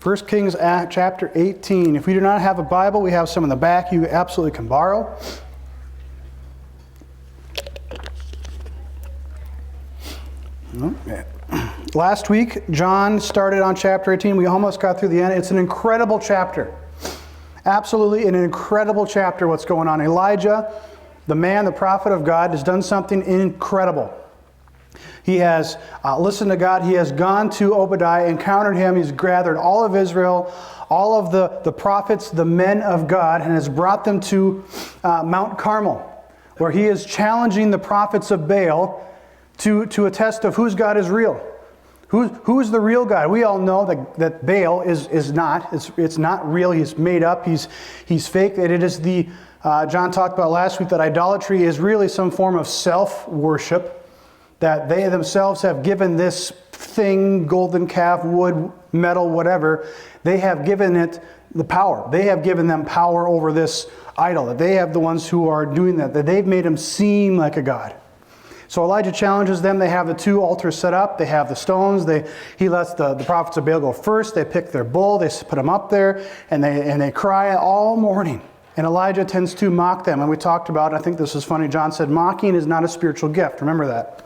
1 Kings chapter 18. If we do not have a Bible, we have some in the back you absolutely can borrow. Okay. Last week, John started on chapter 18. We almost got through the end. It's an incredible chapter. Absolutely an incredible chapter what's going on. Elijah, the man, the prophet of God, has done something incredible. He has listened to God. He has gone to Obadiah, encountered him. He's gathered all of Israel, all of the prophets, the men of God, and has brought them to Mount Carmel, where he is challenging the prophets of Baal to a test of whose God is real. Who's the real God? We all know that Baal is not. It's not real. He's made up. He's fake. That it is the John talked about last week that idolatry is really some form of self-worship, that they themselves have given this thing, golden calf, wood, metal, whatever, they have given it the power. They have given them power over this idol. That they have the ones who are doing that they've made him seem like a god. So Elijah challenges them. They have the two altars set up. They have the stones. He lets the prophets of Baal go first. They pick their bull. They put him up there, and they cry all morning. And Elijah tends to mock them. And we talked about, I think this is funny, John said, mocking is not a spiritual gift. Remember that.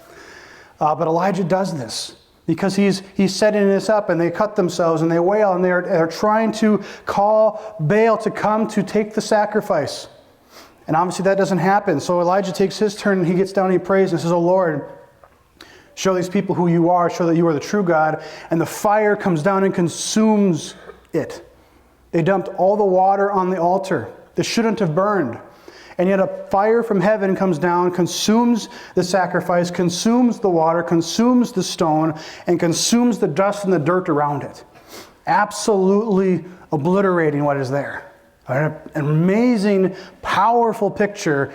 But Elijah does this because he's setting this up, and they cut themselves and they wail, and they're trying to call Baal to come to take the sacrifice. And obviously that doesn't happen. So Elijah takes his turn and he gets down and he prays and says, "Oh Lord, show these people who you are, show that you are the true God." And the fire comes down and consumes it. They dumped all the water on the altar. This shouldn't have burned. And yet a fire from heaven comes down, consumes the sacrifice, consumes the water, consumes the stone, and consumes the dust and the dirt around it. Absolutely obliterating what is there. An amazing, powerful picture,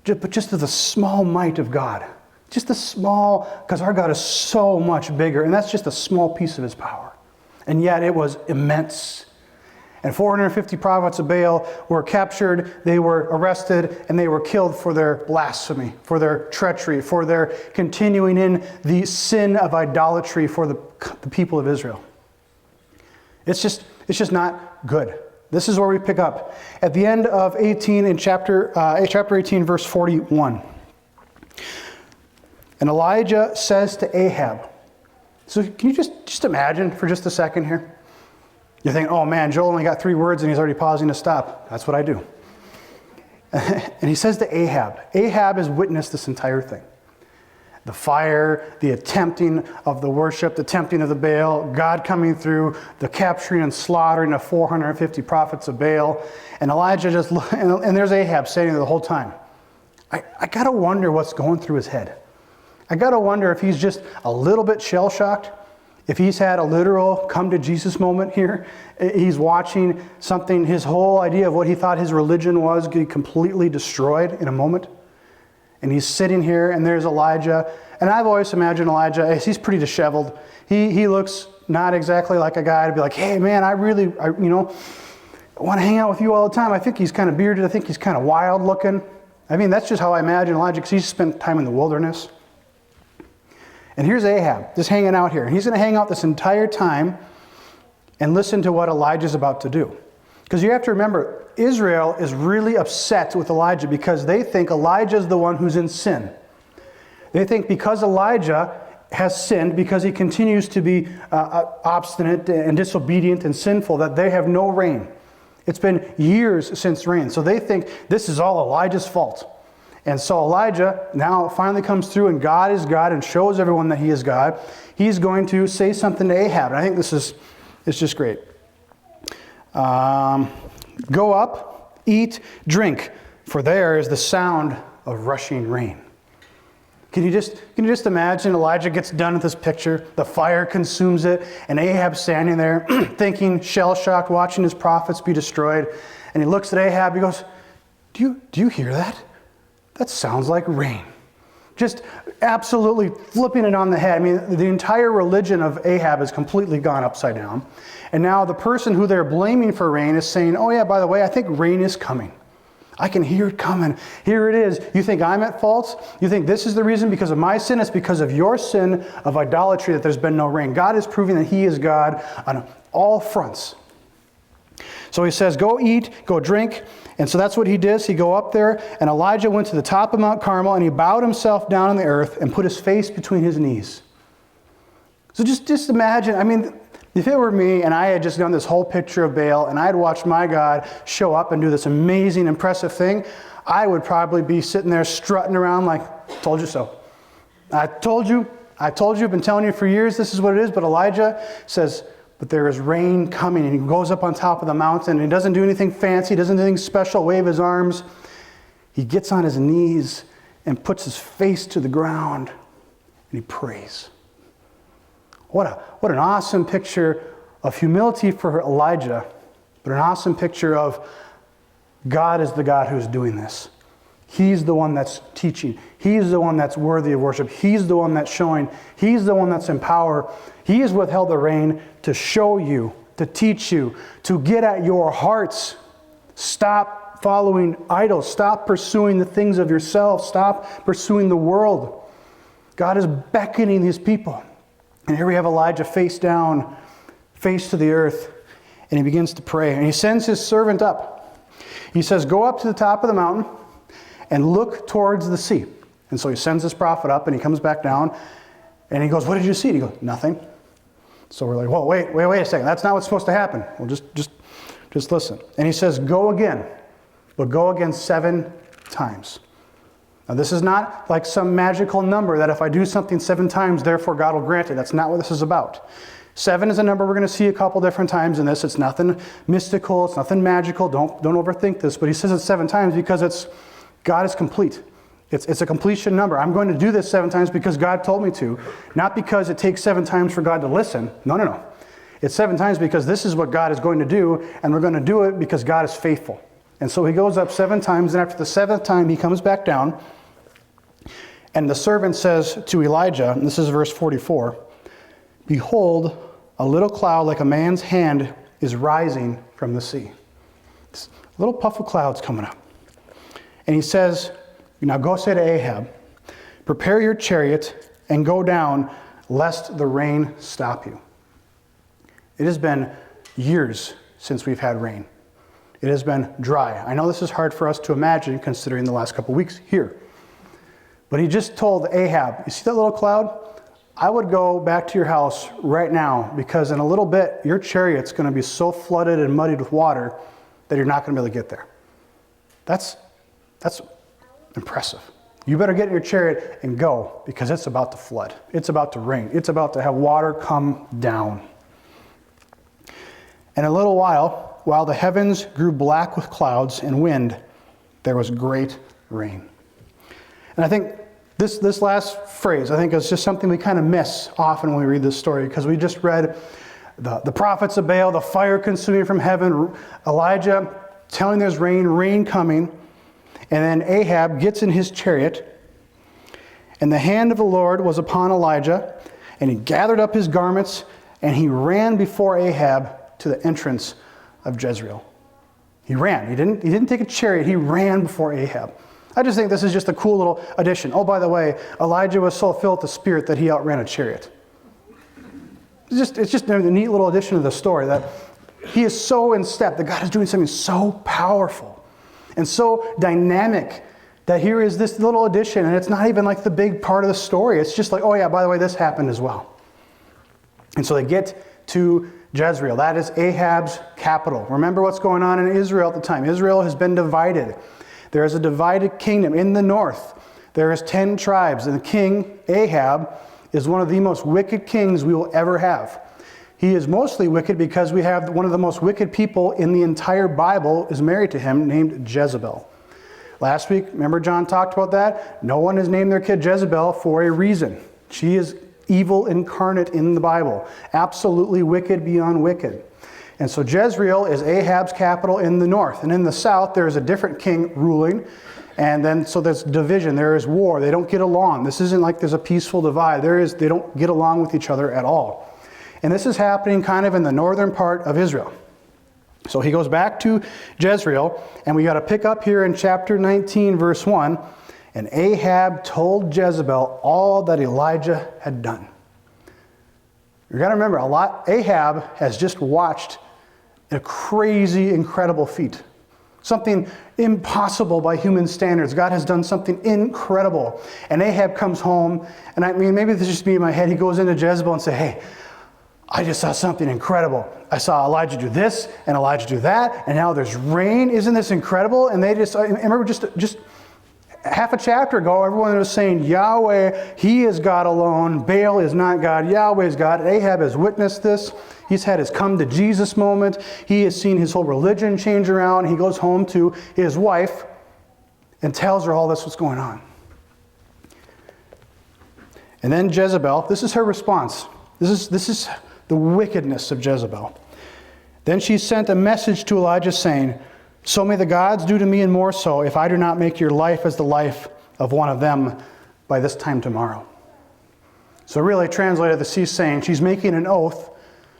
but just of the small might of God. Just the small, because our God is so much bigger, and that's just a small piece of his power. And yet it was immense. And 450 prophets of Baal were captured, they were arrested, and they were killed for their blasphemy, for their treachery, for their continuing in the sin of idolatry for the people of Israel. It's just not good. This is where we pick up. At the end of 18, in chapter 18, verse 41. And Elijah says to Ahab. So can you just imagine for just a second here? You're thinking, oh man, Joel only got 3 words and he's already pausing to stop. That's what I do. And he says to Ahab. Ahab has witnessed this entire thing. The fire, the attempting of the worship, the tempting of the Baal, God coming through, the capturing and slaughtering of 450 prophets of Baal. And Elijah and there's Ahab standing there the whole time. I got to wonder what's going through his head. I got to wonder if he's just a little bit shell-shocked, if he's had a literal come to Jesus moment here. He's watching something, his whole idea of what he thought his religion was get completely destroyed in a moment. And he's sitting here, and there's Elijah. And I've always imagined Elijah, he's pretty disheveled. He looks not exactly like a guy to be like, hey man, I want to hang out with you all the time. I think he's kind of bearded. I think he's kind of wild looking. I mean, that's just how I imagine Elijah, because he's spent time in the wilderness. And here's Ahab, just hanging out here. And he's going to hang out this entire time and listen to what Elijah's about to do. Because you have to remember, Israel is really upset with Elijah because they think Elijah is the one who's in sin. They think because Elijah has sinned, because he continues to be obstinate and disobedient and sinful, that they have no rain. It's been years since rain. So they think this is all Elijah's fault. And so Elijah now finally comes through, and God is God and shows everyone that he is God. He's going to say something to Ahab. And I think it's just great. Go up, eat, drink, for there is the sound of rushing rain. Can you just imagine Elijah gets done with this picture, the fire consumes it, and Ahab standing there thinking, shell-shocked, watching his prophets be destroyed. And he looks at Ahab, he goes, do you hear that? That sounds like rain. Just absolutely flipping it on the head. I mean, the entire religion of Ahab has completely gone upside down. And now the person who they're blaming for rain is saying, oh yeah, by the way, I think rain is coming. I can hear it coming. Here it is. You think I'm at fault? You think this is the reason because of my sin? It's because of your sin of idolatry that there's been no rain. God is proving that he is God on all fronts. So he says, go eat, go drink. And so that's what he did. He go up there, and Elijah went to the top of Mount Carmel, and he bowed himself down on the earth and put his face between his knees. So just imagine, I mean, if it were me and I had just done this whole picture of Baal and I had watched my God show up and do this amazing, impressive thing, I would probably be sitting there strutting around like, told you so. I told you, I've been telling you for years this is what it is. But Elijah says, but there is rain coming. And he goes up on top of the mountain and he doesn't do anything fancy, he doesn't do anything special, wave his arms. He gets on his knees and puts his face to the ground and he prays. What an awesome picture of humility for Elijah, but an awesome picture of God is the God who's doing this. He's the one that's teaching. He's the one that's worthy of worship. He's the one that's showing. He's the one that's in power. He has withheld the rain to show you, to teach you, to get at your hearts. Stop following idols. Stop pursuing the things of yourself. Stop pursuing the world. God is beckoning these people. And here we have Elijah face down, face to the earth, and he begins to pray. And he sends his servant up. He says, go up to the top of the mountain and look towards the sea. And so he sends his prophet up, and he comes back down, and he goes, what did you see? And he goes, nothing. So we're like, whoa, wait a second. That's not what's supposed to happen. Well, just listen. And he says, go again, but go again 7 times. Now, this is not like some magical number that if I do something 7 times, therefore God will grant it. That's not what this is about. 7 is a number we're going to see a couple different times in this. It's nothing mystical. It's nothing magical. Don't overthink this. But he says it 7 times because God is complete. It's a completion number. I'm going to do this 7 times because God told me to. Not because it takes 7 times for God to listen. No. It's 7 times because this is what God is going to do, and we're going to do it because God is faithful. And so he goes up 7 times, and after the 7th time, he comes back down. And the servant says to Elijah, and this is verse 44, behold, a little cloud like a man's hand is rising from the sea. This little puff of cloud's coming up. And he says, now go say to Ahab, prepare your chariot and go down, lest the rain stop you. It has been years since we've had rain. It has been dry. I know this is hard for us to imagine considering the last couple weeks here. But he just told Ahab, you see that little cloud? I would go back to your house right now because in a little bit, your chariot's going to be so flooded and muddied with water that you're not going to be able to get there. That's impressive. You better get in your chariot and go because it's about to flood. It's about to rain. It's about to have water come down. In a little while the heavens grew black with clouds and wind, there was great rain. And I think this last phrase, I think is just something we kind of miss often when we read this story because we just read the prophets of Baal, the fire consuming from heaven, Elijah telling there's rain coming, and then Ahab gets in his chariot, and the hand of the Lord was upon Elijah, and he gathered up his garments, and he ran before Ahab to the entrance of Jezreel. He ran. He didn't take a chariot. He ran before Ahab. I just think this is just a cool little addition. Oh, by the way, Elijah was so filled with the Spirit that he outran a chariot. It's just a neat little addition to the story that he is so in step, that God is doing something so powerful and so dynamic that here is this little addition, and it's not even like the big part of the story. It's just like, oh yeah, by the way, this happened as well. And so they get to Jezreel. That is Ahab's capital. Remember what's going on in Israel at the time. Israel has been divided. There is a divided kingdom in the north. There is 10 tribes, and the king, Ahab, is one of the most wicked kings we will ever have. He is mostly wicked because we have one of the most wicked people in the entire Bible is married to him, named Jezebel. Last week, remember John talked about that? No one has named their kid Jezebel for a reason. She is evil incarnate in the Bible. Absolutely wicked beyond wicked. And so Jezreel is Ahab's capital in the north. And in the south, there is a different king ruling. And then, so there's division. There is war. They don't get along. This isn't like there's a peaceful divide. They don't get along with each other at all. And this is happening kind of in the northern part of Israel. So he goes back to Jezreel, and we got to pick up here in chapter 19, verse 1. And Ahab told Jezebel all that Elijah had done. You got to remember, Ahab has just watched a crazy, incredible feat. Something impossible by human standards. God has done something incredible. And Ahab comes home, and I mean, maybe this is just me in my head. He goes into Jezebel and says, hey, I just saw something incredible. I saw Elijah do this and Elijah do that, and now there's rain. Isn't this incredible? And I remember just half a chapter ago, everyone was saying, Yahweh, he is God alone. Baal is not God. Yahweh is God. Ahab has witnessed this. He's had his come to Jesus moment. He has seen his whole religion change around. He goes home to his wife and tells her all this what's going on. And then Jezebel, this is her response. This is the wickedness of Jezebel. Then she sent a message to Elijah saying, so may the gods do to me and more so if I do not make your life as the life of one of them by this time tomorrow. So really translated, she's saying she's making an oath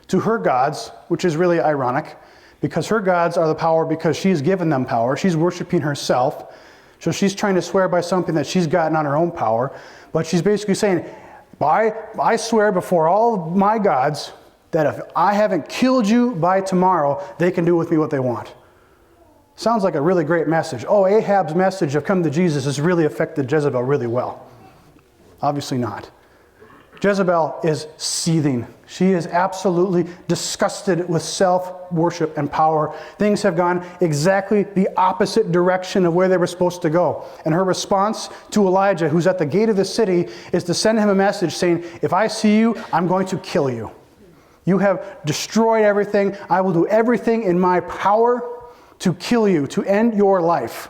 to her gods, which is really ironic because her gods are the power because she's given them power. She's worshiping herself. So she's trying to swear by something that she's gotten on her own power. But she's basically saying, I swear before all of my gods that if I haven't killed you by tomorrow, they can do with me what they want. Sounds like a really great message. Oh, Ahab's message of come to Jesus has really affected Jezebel really well. Obviously not. Jezebel is seething. She is absolutely disgusted with self-worship and power. Things have gone exactly the opposite direction of where they were supposed to go. And her response to Elijah, who's at the gate of the city, is to send him a message saying, if I see you, I'm going to kill you. You have destroyed everything. I will do everything in my power to kill you, to end your life.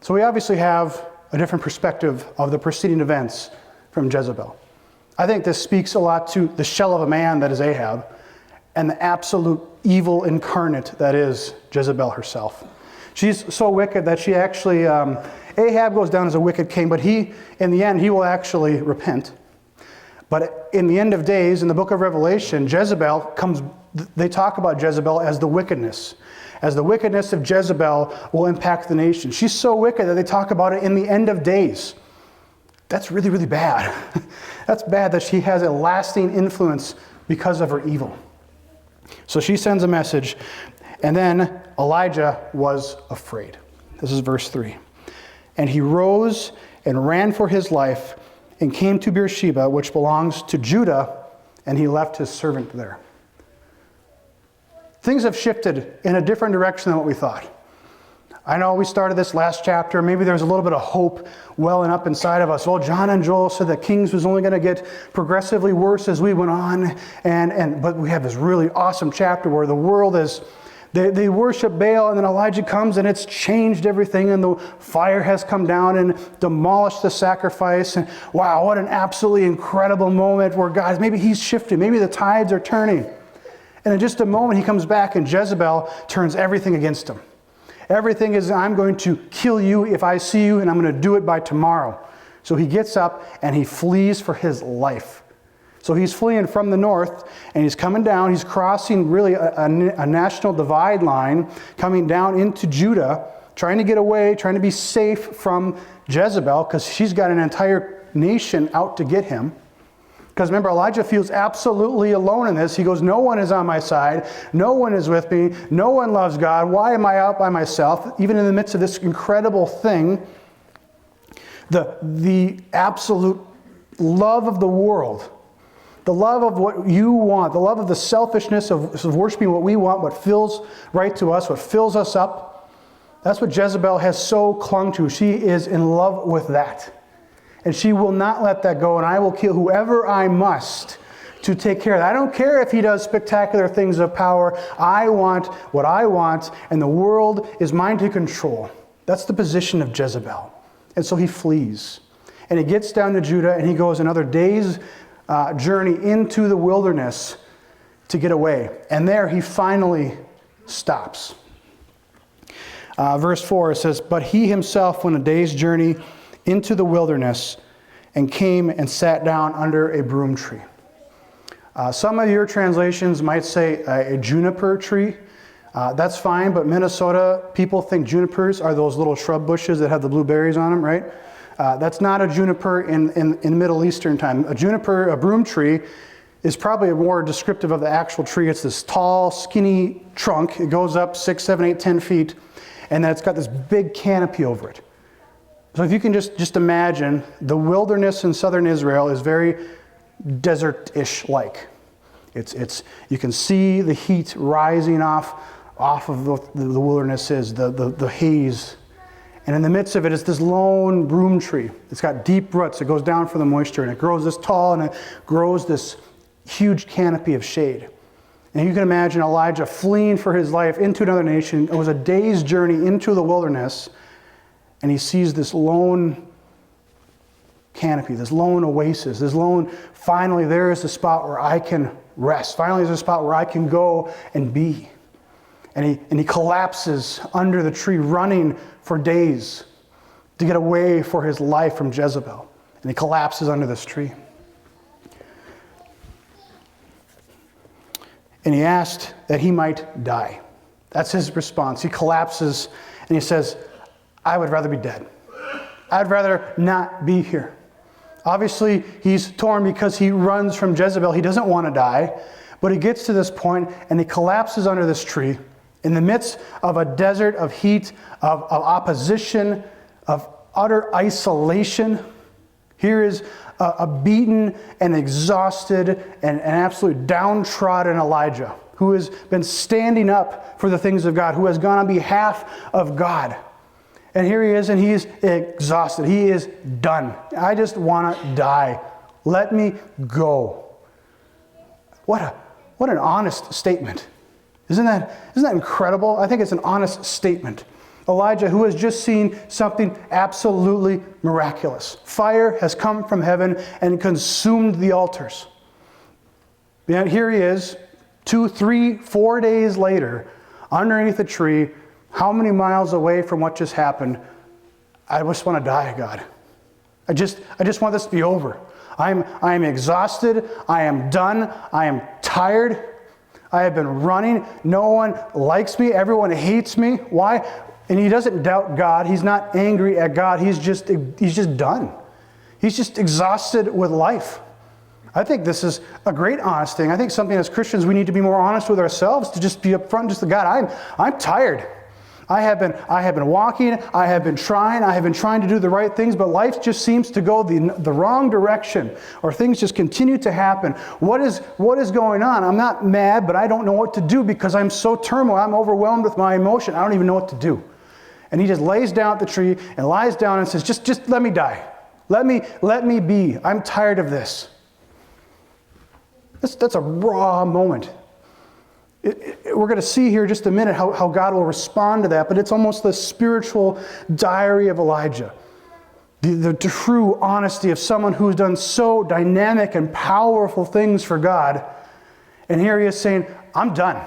So we obviously have a different perspective of the preceding events from Jezebel. I think this speaks a lot to the shell of a man that is Ahab and the absolute evil incarnate that is Jezebel herself. She's so wicked that she actually, Ahab goes down as a wicked king, but in the end, he will actually repent. But in the end of days, in the book of Revelation, they talk about Jezebel as the wickedness. As the wickedness of Jezebel will impact the nation. She's so wicked that they talk about it in the end of days. That's really, really bad. That's bad that she has a lasting influence because of her evil. So she sends a message, and then Elijah was afraid. This is verse 3. And he rose and ran for his life and came to Beersheba, which belongs to Judah, and he left his servant there. Things have shifted in a different direction than what we thought. I know we started this last chapter. Maybe there was a little bit of hope welling up inside of us. Well, John and Joel said that Kings was only going to get progressively worse as we went on. But we have this really awesome chapter where the world is, they worship Baal, and then Elijah comes and it's changed everything, and the fire has come down and demolished the sacrifice. And wow, what an absolutely incredible moment where God, maybe he's shifting. Maybe the tides are turning. And in just a moment, he comes back and Jezebel turns everything against him. Everything is, I'm going to kill you if I see you, and I'm going to do it by tomorrow. So he gets up and he flees for his life. So he's fleeing from the north, and he's coming down. He's crossing really a national divide line, coming down into Judah, trying to get away, trying to be safe from Jezebel, because she's got an entire nation out to get him. Because remember, Elijah feels absolutely alone in this. He goes, no one is on my side. No one is with me. No one loves God. Why am I out by myself? Even in the midst of this incredible thing, the absolute love of the world, the love of what you want, the love of the selfishness of worshiping what we want, what feels right to us, what fills us up. That's what Jezebel has so clung to. She is in love with that. And she will not let that go, and I will kill whoever I must to take care of that. I don't care if he does spectacular things of power. I want what I want, and the world is mine to control. That's the position of Jezebel. And so he flees. And he gets down to Judah, and he goes another day's journey into the wilderness to get away. And there he finally stops. Verse 4, it says, but he himself went a day's journey into the wilderness and came and sat down under a broom tree. Some of your translations might say a juniper tree. That's fine, but Minnesota, people think junipers are those little shrub bushes that have the blue berries on them, right? That's not a juniper in Middle Eastern time. A juniper, a broom tree, is probably more descriptive of the actual tree. It's this tall, skinny trunk. It goes up 6, 7, 8, 10 feet, and then it's got this big canopy over it. So if you can just imagine, the wilderness in southern Israel is very desert-ish like. You can see the heat rising off of the wilderness is, the haze. And in the midst of it is this lone broom tree. It's got deep roots. It goes down for the moisture, and it grows this tall, and it grows this huge canopy of shade. And you can imagine Elijah fleeing for his life into another nation. It was a day's journey into the wilderness, and he sees this lone canopy, this lone oasis, finally there is a spot where I can rest. Finally there's a spot where I can go and be. And he collapses under the tree, running for days to get away for his life from Jezebel. And he collapses under this tree. And he asked that he might die. That's his response. He collapses and he says, I would rather be dead. I'd rather not be here. Obviously, he's torn because he runs from Jezebel. He doesn't want to die. But he gets to this point and he collapses under this tree in the midst of a desert of heat, of opposition, of utter isolation. Here is a beaten and exhausted and absolutely downtrodden Elijah, who has been standing up for the things of God, who has gone on behalf of God. And here he is, and he is exhausted. He is done. I just want to die. Let me go. What an honest statement. Isn't that incredible? I think it's an honest statement. Elijah, who has just seen something absolutely miraculous. Fire has come from heaven and consumed the altars. Yet here he is, 2, 3, 4 days later, underneath a tree, how many miles away from what just happened? I just want to die, God. I just want this to be over. I am exhausted. I am done. I am tired. I have been running. No one likes me. Everyone hates me. Why? And he doesn't doubt God. He's not angry at God. He's just done. He's just exhausted with life. I think this is a great honest thing. I think something as Christians we need to be more honest with ourselves, to just be upfront, just to God, I'm tired. I have been walking, I have been trying to do the right things, but life just seems to go the wrong direction, or things just continue to happen. What is going on? I'm not mad, but I don't know what to do because I'm so turmoil. I'm overwhelmed with my emotion. I don't even know what to do. And he just lays down at the tree and lies down and says, just let me die. Let me be. I'm tired of this. That's a raw moment. We're going to see here in just a minute how God will respond to that, but it's almost the spiritual diary of Elijah. The true honesty of someone who's done so dynamic and powerful things for God. And here he is saying, I'm done.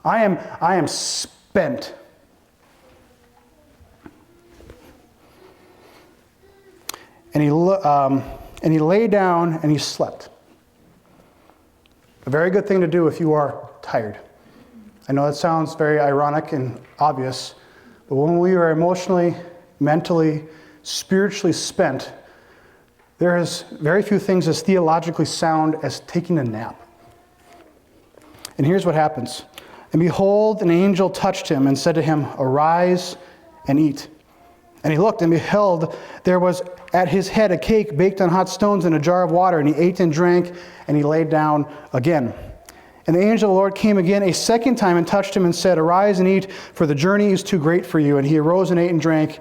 I am spent. And he lay down and he slept. A very good thing to do if you are tired. I know that sounds very ironic and obvious, but when we are emotionally, mentally, spiritually spent, there is very few things as theologically sound as taking a nap. And here's what happens. And behold, an angel touched him and said to him, arise and eat. And he looked and beheld, there was at his head a cake baked on hot stones and a jar of water. And he ate and drank, and he laid down again. And the angel of the Lord came again a second time and touched him and said, arise and eat, for the journey is too great for you. And he arose and ate and drank,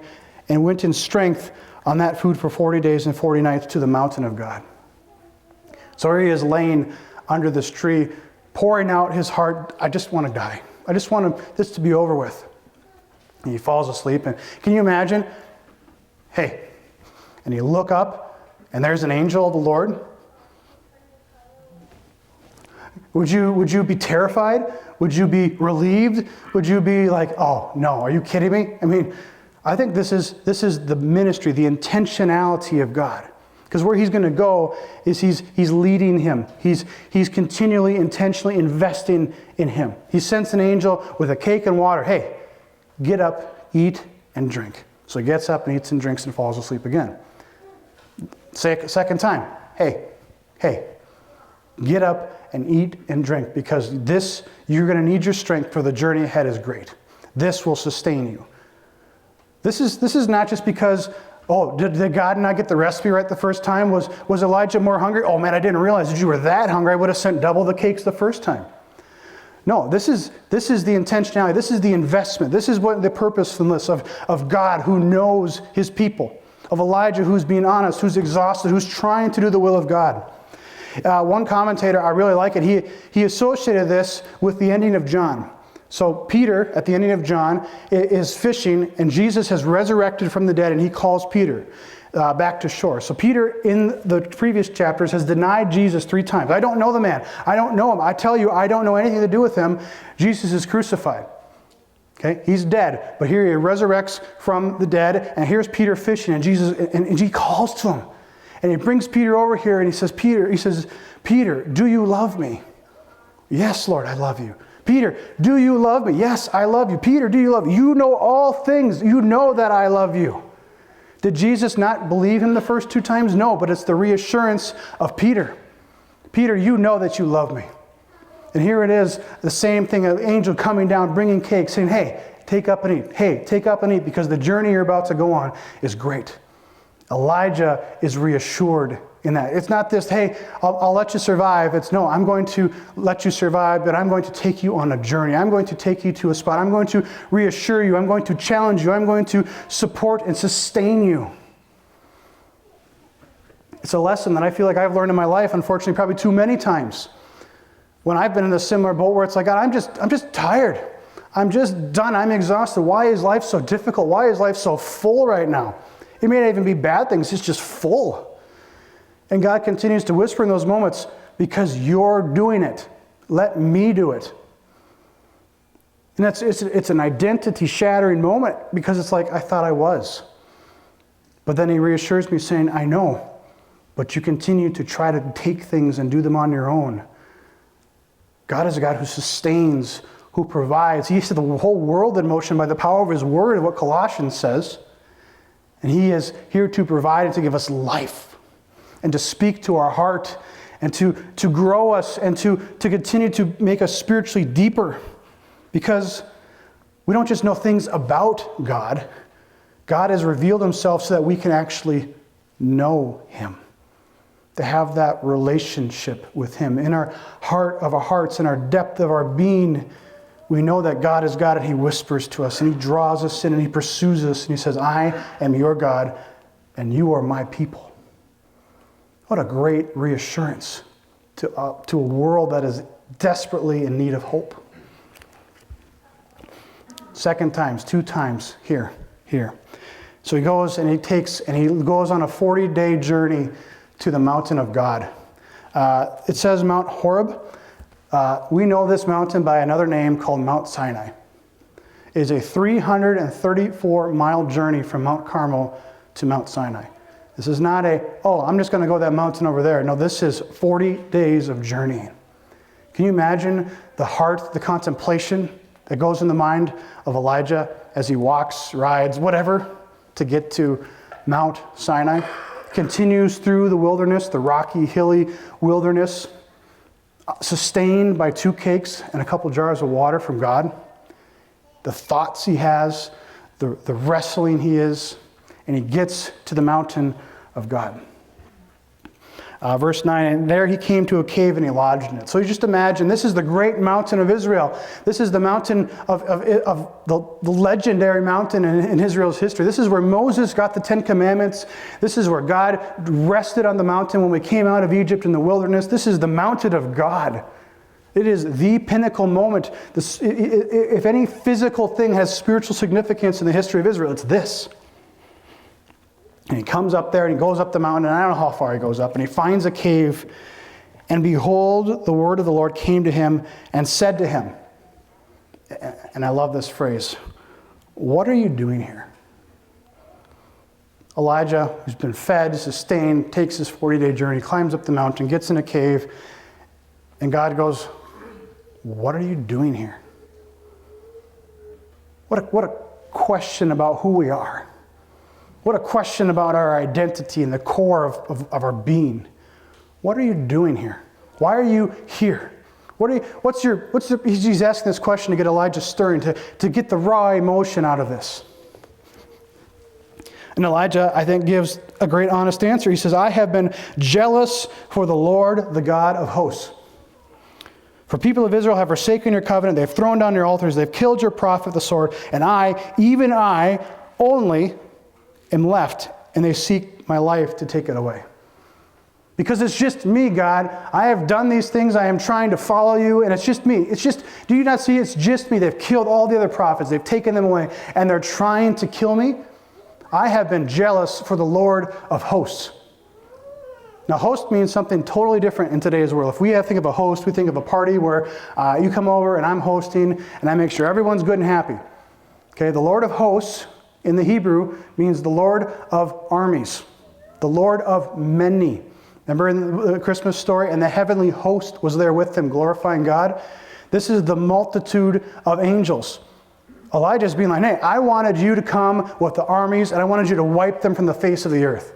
and went in strength on that food for 40 days and 40 nights to the mountain of God. So here he is laying under this tree, pouring out his heart. I just want to die. I just want this to be over with. And he falls asleep. And can you imagine? Hey, and you look up, and there's an angel of the Lord. Would you be terrified? Would you be relieved? Would you be like, oh no, are you kidding me? I mean, I think this is the ministry, the intentionality of God. Because where he's going to go is he's leading him. He's continually, intentionally investing in him. He sends an angel with a cake and water. Hey, get up, eat, and drink. So he gets up and eats and drinks and falls asleep again. Second time, hey, get up and eat and drink, because you're going to need your strength, for the journey ahead is great. This will sustain you. This is not just because, did God not get the recipe right the first time? Was Elijah more hungry? Oh man, I didn't realize that you were that hungry. I would have sent double the cakes the first time. No, this is the intentionality. This is the investment. This is what the purposefulness of God, who knows his people, of Elijah, who's being honest, who's exhausted, who's trying to do the will of God. One commentator, I really like it, he associated this with the ending of John. So Peter, at the ending of John, is fishing, and Jesus has resurrected from the dead, and he calls Peter back to shore. So Peter, in the previous chapters, has denied Jesus 3 times. I don't know the man. I don't know him. I tell you, I don't know anything to do with him. Jesus is crucified. Okay, he's dead, but here he resurrects from the dead, and here's Peter fishing, and Jesus, and he calls to him, and he brings Peter over here, and he says, Peter, do you love me? Yes, Lord, I love you. Peter, do you love me? Yes, I love you. Peter, do you love me? You know all things. You know that I love you. Did Jesus not believe him the first 2 times? No, but it's the reassurance of Peter. Peter, you know that you love me. And here it is, the same thing, an angel coming down, bringing cake, saying, hey, take up and eat. Hey, take up and eat, because the journey you're about to go on is great. Elijah is reassured in that. It's not this, hey, I'll let you survive. It's no, I'm going to let you survive, but I'm going to take you on a journey. I'm going to take you to a spot. I'm going to reassure you. I'm going to challenge you. I'm going to support and sustain you. It's a lesson that I feel like I've learned in my life, unfortunately, probably too many times. When I've been in a similar boat where it's like, God, I'm just tired. I'm just done. I'm exhausted. Why is life so difficult? Why is life so full right now? It may not even be bad things. It's just full. And God continues to whisper in those moments, because you're doing it. Let me do it. And it's an identity-shattering moment, because it's like, I thought I was. But then he reassures me saying, I know, but you continue to try to take things and do them on your own. God is a God who sustains, who provides. He set the whole world in motion by the power of his word, what Colossians says. And he is here to provide and to give us life, and to speak to our heart, and to grow us, and to continue to make us spiritually deeper. Because we don't just know things about God. God has revealed himself so that we can actually know him. To have that relationship with him. In our heart of our hearts, in our depth of our being, we know that God is God, and he whispers to us, and he draws us in, and he pursues us, and he says, I am your God, and you are my people. What a great reassurance to a world that is desperately in need of hope. 2 times, 2 times, here. So he goes and he goes on a 40-day journey to the mountain of God. It says Mount Horeb. We know this mountain by another name called Mount Sinai. It is a 334-mile journey from Mount Carmel to Mount Sinai. This is not I'm just going to go that mountain over there. No, this is 40 days of journeying. Can you imagine the heart, the contemplation that goes in the mind of Elijah as he walks, rides, whatever, to get to Mount Sinai? Continues through the wilderness, the rocky, hilly wilderness, sustained by 2 cakes and a couple jars of water from God. The thoughts he has, the wrestling he is, and he gets to the mountain of God. Verse 9, and there he came to a cave and he lodged in it. So you just imagine, this is the great mountain of Israel. This is the mountain of the legendary mountain in Israel's history. This is where Moses got the 10 Commandments. This is where God rested on the mountain when we came out of Egypt in the wilderness. This is the mountain of God. It is the pinnacle moment. If any physical thing has spiritual significance in the history of Israel, it's this. And he comes up there and he goes up the mountain, and I don't know how far he goes up, and he finds a cave, and behold, the word of the Lord came to him and said to him, and I love this phrase, what are you doing here? Elijah, who's been fed, sustained, takes his 40-day journey, climbs up the mountain, gets in a cave, and God goes, what are you doing here? What a question about who we are. What a question about our identity and the core of our being. What are you doing here? Why are you here? He's asking this question to get Elijah stirring, to get the raw emotion out of this. And Elijah, I think, gives a great honest answer. He says, I have been jealous for the Lord, the God of hosts. For people of Israel have forsaken your covenant, they've thrown down your altars, they've killed your prophet with the sword, and I, even I, only am left, and they seek my life to take it away. Because it's just me, God. I have done these things. I am trying to follow you, and it's just me. Do you not see? It's just me. They've killed all the other prophets. They've taken them away, and they're trying to kill me. I have been jealous for the Lord of hosts. Now, host means something totally different in today's world. If we think of a host, we think of a party where you come over and I'm hosting, and I make sure everyone's good and happy. Okay, the Lord of hosts in the Hebrew means the Lord of armies, the Lord of many. Remember in the Christmas story, and the heavenly host was there with them, glorifying God. This is the multitude of angels. Elijah's being like, hey, I wanted you to come with the armies, and I wanted you to wipe them from the face of the earth.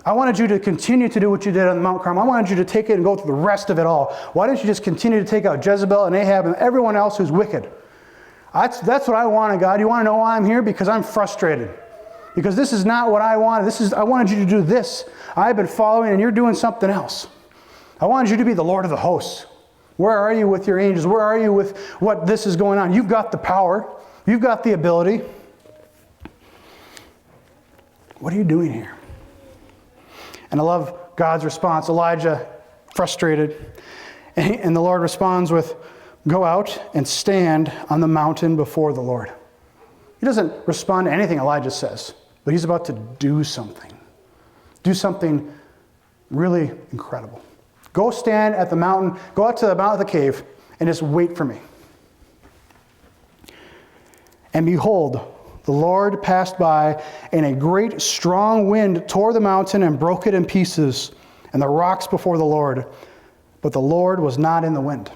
I wanted you to continue to do what you did on Mount Carmel. I wanted you to take it and go through the rest of it all. Why don't you just continue to take out Jezebel and Ahab and everyone else who's wicked? That's what I wanted, God. You want to know why I'm here? Because I'm frustrated. Because this is not what I wanted. I wanted you to do this. I've been following and you're doing something else. I wanted you to be the Lord of the hosts. Where are you with your angels? Where are you with what this is going on? You've got the power. You've got the ability. What are you doing here? And I love God's response. Elijah, frustrated. And the Lord responds with, go out and stand on the mountain before the Lord. He doesn't respond to anything Elijah says, but he's about to do something. Do something really incredible. Go stand at the mountain, go out to the mouth of the cave, and just wait for me. And behold, the Lord passed by, and a great strong wind tore the mountain and broke it in pieces, and the rocks before the Lord. But the Lord was not in the wind.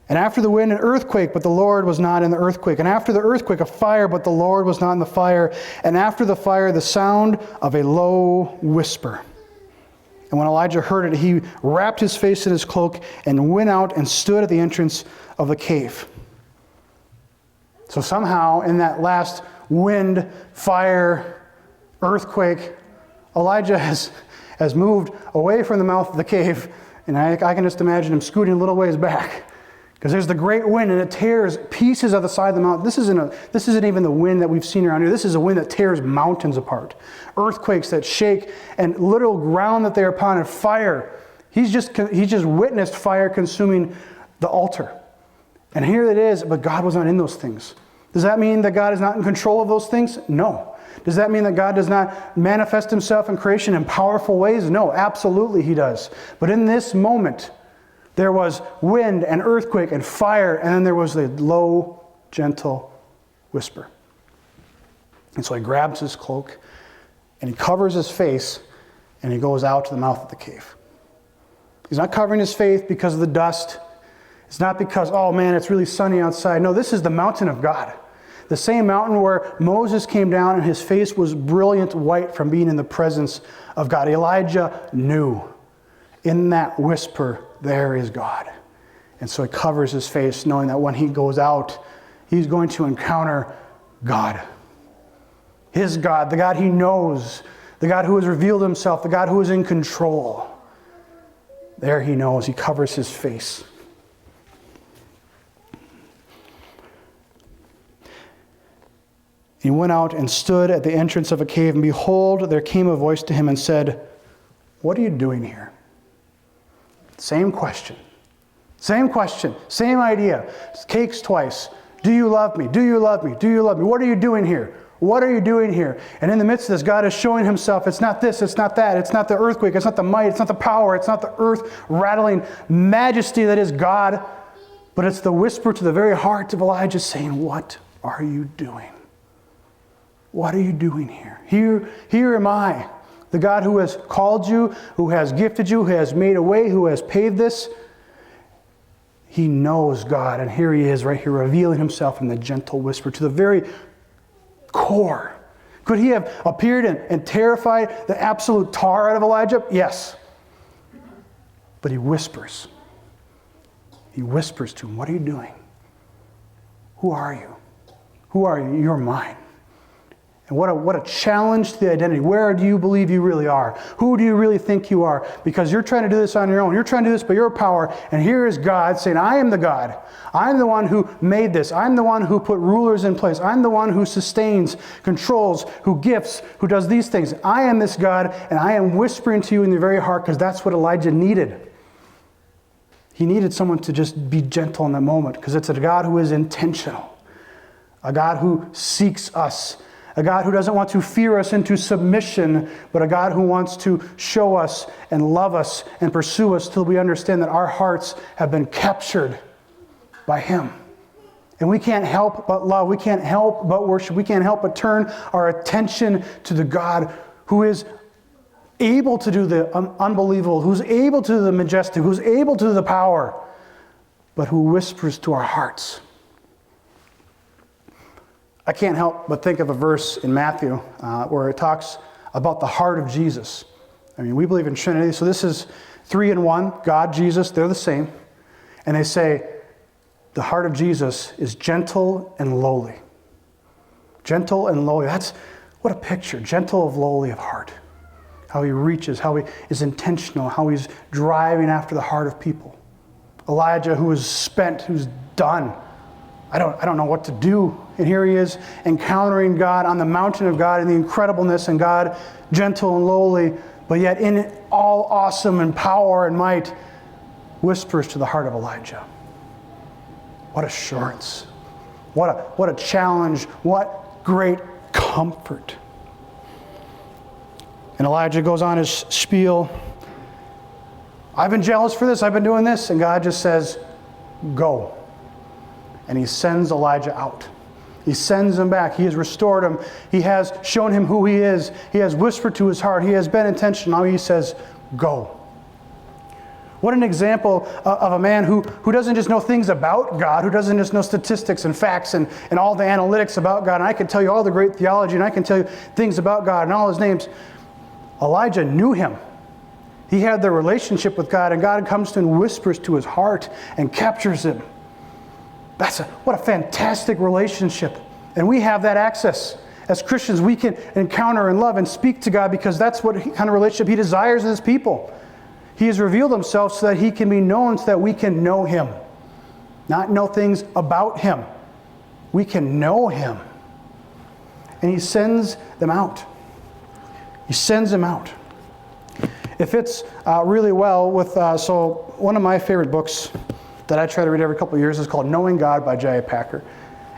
And after the wind, an earthquake, but the Lord was not in the earthquake. And after the earthquake, a fire, but the Lord was not in the fire. And after the fire, the sound of a low whisper. And when Elijah heard it, he wrapped his face in his cloak and went out and stood at the entrance of the cave. So somehow, in that last wind, fire, earthquake, Elijah has moved away from the mouth of the cave. And I can just imagine him scooting a little ways back. Because there's the great wind, and it tears pieces of the side of the mountain. This isn't even the wind that we've seen around here. This is a wind that tears mountains apart. Earthquakes that shake, and literal ground that they're upon, and fire. He just witnessed fire consuming the altar. And here it is, but God was not in those things. Does that mean that God is not in control of those things? No. Does that mean that God does not manifest himself in creation in powerful ways? No, absolutely he does. But in this moment, there was wind and earthquake and fire, and then there was a low, gentle whisper. And so he grabs his cloak, and he covers his face, and he goes out to the mouth of the cave. He's not covering his face because of the dust. It's not because, oh man, it's really sunny outside. No, this is the mountain of God. The same mountain where Moses came down and his face was brilliant white from being in the presence of God. Elijah knew in that whisper, there is God. And so he covers his face, knowing that when he goes out, he's going to encounter God. His God, the God he knows, the God who has revealed himself, the God who is in control. There he knows, he covers his face. He went out and stood at the entrance of a cave, and behold, there came a voice to him and said, what are you doing here? Same question, same idea. Cakes twice. Do you love me? Do you love me? Do you love me? What are you doing here? What are you doing here? And in the midst of this, God is showing himself. It's not this, it's not that. It's not the earthquake. It's not the might. It's not the power. It's not the earth rattling majesty that is God. But it's the whisper to the very heart of Elijah saying, what are you doing? what are you doing here? Here am I, the God who has called you, who has gifted you, who has made a way, who has paved this. He knows God, and here he is right here revealing himself in the gentle whisper to the very core. Could he have appeared and terrified the absolute tar out of Elijah? Yes. But he whispers. He whispers to him, what are you doing? Who are you? Who are you? You're mine. And what a challenge to the identity. Where do you believe you really are? Who do you really think you are? Because you're trying to do this on your own. You're trying to do this by your power. And here is God saying, I am the God. I'm the one who made this. I'm the one who put rulers in place. I'm the one who sustains, controls, who gifts, who does these things. I am this God, and I am whispering to you in your very heart, because that's what Elijah needed. He needed someone to just be gentle in that moment, because it's a God who is intentional. A God who seeks us. A God who doesn't want to fear us into submission, but a God who wants to show us and love us and pursue us till we understand that our hearts have been captured by him. And we can't help but love. We can't help but worship. We can't help but turn our attention to the God who is able to do the unbelievable, who's able to do the majestic, who's able to do the power, but who whispers to our hearts. I can't help but think of a verse in Matthew where it talks about the heart of Jesus. I mean, we believe in Trinity, so this is 3 in 1, God, Jesus, they're the same. And they say, the heart of Jesus is gentle and lowly. Gentle and lowly. That's what a picture. Gentle of lowly of heart. How he reaches, how he is intentional, how he's driving after the heart of people. Elijah, who is spent, who's done. I don't know what to do. And here he is encountering God on the mountain of God and the incredibleness, and God gentle and lowly, but yet in all awesome and power and might, whispers to the heart of Elijah. What assurance. What a challenge. What great comfort. And Elijah goes on his spiel. I've been jealous for this. I've been doing this. And God just says, go. And he sends Elijah out. He sends him back. He has restored him. He has shown him who he is. He has whispered to his heart. He has been intentional. Now he says, go. What an example of a man who doesn't just know things about God, who doesn't just know statistics and facts and all the analytics about God. And I can tell you all the great theology, and I can tell you things about God and all his names. Elijah knew him. He had the relationship with God, and God comes to him and whispers to his heart and captures him. What a fantastic relationship. And we have that access. As Christians, we can encounter and love and speak to God, because that's what kind of relationship he desires in his people. He has revealed himself so that he can be known, so that we can know him. Not know things about him. We can know him. And he sends them out. He sends them out. It fits really well with, so one of my favorite books that I try to read every couple of years is called Knowing God by J.I. Packer.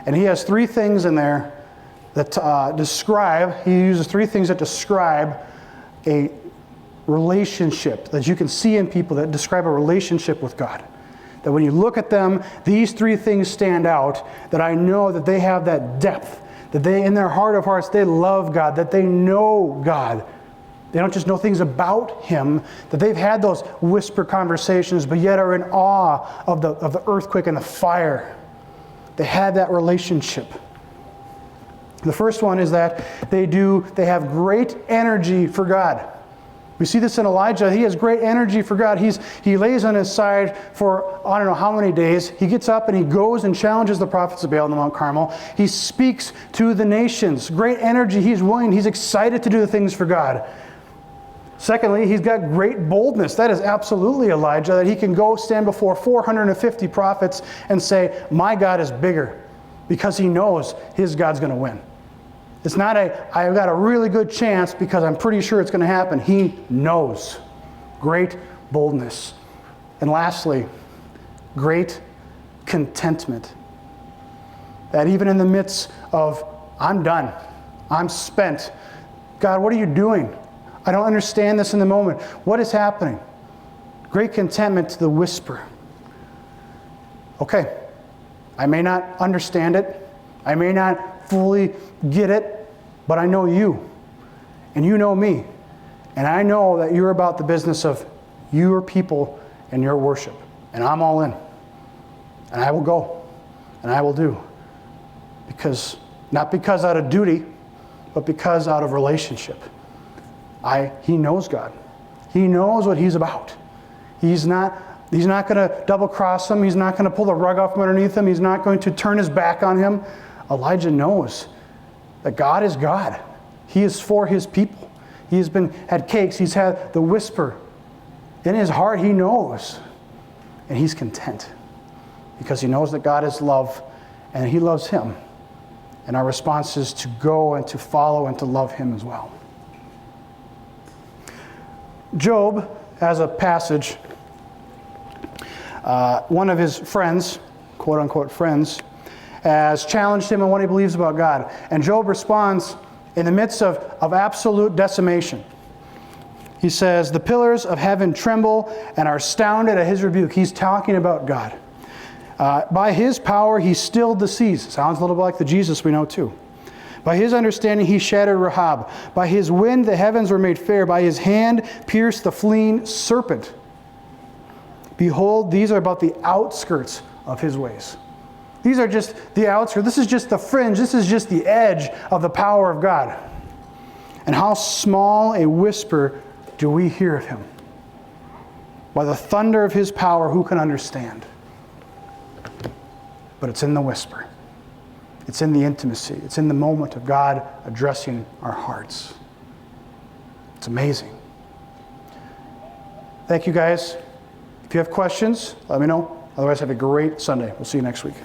And he has 3 things in there that he uses 3 things that describe a relationship that you can see in people, that describe a relationship with God. That when you look at them, these 3 things stand out, that I know that they have that depth, that they, in their heart of hearts, they love God, that they know God. They don't just know things about him, that they've had those whisper conversations, but yet are in awe of the earthquake and the fire. They had that relationship. The first one is that they have great energy for God. We see this in Elijah. He has great energy for God. He lays on his side for I don't know how many days. He gets up and he goes and challenges the prophets of Baal on the Mount Carmel. He speaks to the nations. Great energy. He's willing. He's excited to do the things for God. Secondly, he's got great boldness. That is absolutely Elijah, that he can go stand before 450 prophets and say, my God is bigger, because he knows his God's going to win. It's not I've got a really good chance because I'm pretty sure it's going to happen. He knows. Great boldness. And lastly, great contentment. That even in the midst of, I'm done, I'm spent, God, what are you doing? I don't understand this in the moment. What is happening? Great contentment to the whisper. Okay, I may not understand it. I may not fully get it, but I know you, and you know me, and I know that you're about the business of your people and your worship, and I'm all in, and I will go, and I will do, because not because out of duty, but because out of relationship. He knows God. He knows what he's about. He's not going to double cross him. He's not going to pull the rug out from underneath him. He's not going to turn his back on him. Elijah knows that God is God. He is for his people. He has had cakes. He's had the whisper. In his heart, he knows. And he's content because he knows that God is love and he loves him. And our response is to go and to follow and to love him as well. Job has a passage. One of his friends, quote unquote friends, has challenged him on what he believes about God. And Job responds in the midst of absolute decimation. He says, the pillars of heaven tremble and are astounded at his rebuke. He's talking about God. By his power he stilled the seas. Sounds a little bit like the Jesus we know too. By his understanding he shattered Rahab. By his wind the heavens were made fair. By his hand pierced the fleeing serpent. Behold, these are about the outskirts of his ways. These are just the outskirts. This is just the fringe. This is just the edge of the power of God. And how small a whisper do we hear of him? By the thunder of his power, who can understand? But it's in the whisper. It's in the intimacy. It's in the moment of God addressing our hearts. It's amazing. Thank you, guys. If you have questions, let me know. Otherwise, have a great Sunday. We'll see you next week.